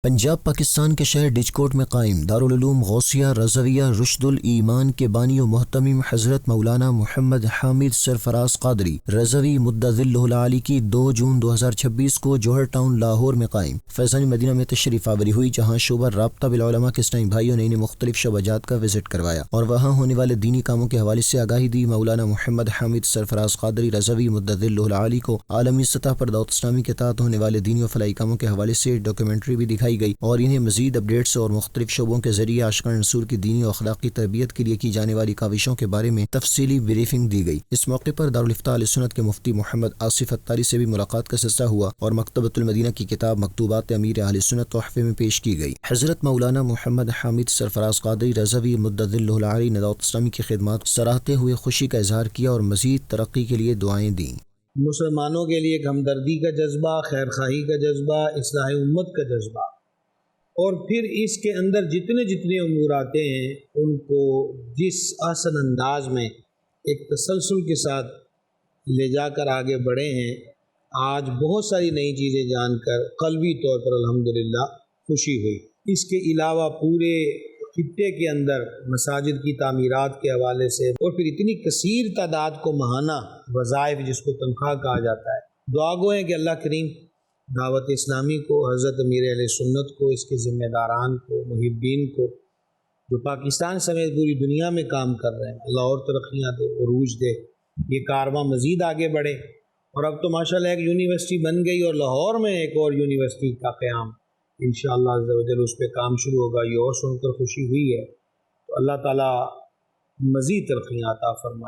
پنجاب پاکستان کے شہر ڈچکوٹ میں قائم دارالعلوم غوثیہ رضویہ رشد الایمان کے بانی و محتمم حضرت مولانا محمد حامد سرفراز قادری رضوی مدظ اللہ العالی کی 2 جون 2026 کو جوہر ٹاؤن لاہور میں قائم فیضان مدینہ میں تشریف آوری ہوئی، جہاں شعبہ رابطہ بالعلماء کے اسلامی بھائیوں نے انہیں مختلف شعبہ جات کا وزٹ کروایا اور وہاں ہونے والے دینی کاموں کے حوالے سے آگاہی دی۔ مولانا محمد حامد سرفراز قادری رضوی مدظ اللہ العالی کو عالمی سطح پر دعوت اسلامی کے تحت ہونے والے دینی و فلاحی کاموں کے حوالے سے ڈاکیومنٹری بھی دکھائی گئی اور انہیں مزید اپڈیٹس اور مختلف شعبوں کے ذریعے عاشقان رسول کی دینی و اخلاقی تربیت کے لیے کی جانے والی کاوشوں کے بارے میں تفصیلی بریفنگ دی گئی۔ اس موقع پر دارالفتاح اہل سنت کے مفتی محمد آصف اتاری سے بھی ملاقات کا سلسلہ ہوا اور مکتبۃ المدینہ کی کتاب مکتوبات امیر اہل سنت تحفے میں پیش کی گئی۔ حضرت مولانا محمد حامد سرفراز قادری رضوی مدظ اللہ العالی نے دعوت اسلامی کی خدمات سراہتے ہوئے خوشی کا اظہار کیا اور مزید ترقی کے لیے دعائیں دیں۔ مسلمانوں کے لیے ہمدردی کا جذبہ، خیر خواہی کا جذبہ، اصلاح امت کا جذبہ، اور پھر اس کے اندر جتنے امور آتے ہیں ان کو جس احسن انداز میں ایک تسلسل کے ساتھ لے جا کر آگے بڑھے ہیں، آج بہت ساری نئی چیزیں جان کر قلبی طور پر الحمدللہ خوشی ہوئی۔ اس کے علاوہ پورے خطے کے اندر مساجد کی تعمیرات کے حوالے سے اور پھر اتنی کثیر تعداد کو ماہانہ وظائف جس کو تنخواہ کہا جاتا ہے، دعا گو ہیں کہ اللہ کریم دعوت اسلامی کو، حضرت امیر اہل سنت کو، اس کے ذمہ داران کو، محبین کو جو پاکستان سمیت پوری دنیا میں کام کر رہے ہیں، اللہ اور ترقیاں دے، عروج دے، یہ کارواں مزید آگے بڑھے۔ اور اب تو ماشاءاللہ ایک یونیورسٹی بن گئی اور لاہور میں ایک اور یونیورسٹی کا قیام انشاءاللہ عز و جل اس پہ کام شروع ہوگا، یہ اور سن کر خوشی ہوئی ہے۔ تو اللہ تعالیٰ مزید ترقیاں عطا فرمائے۔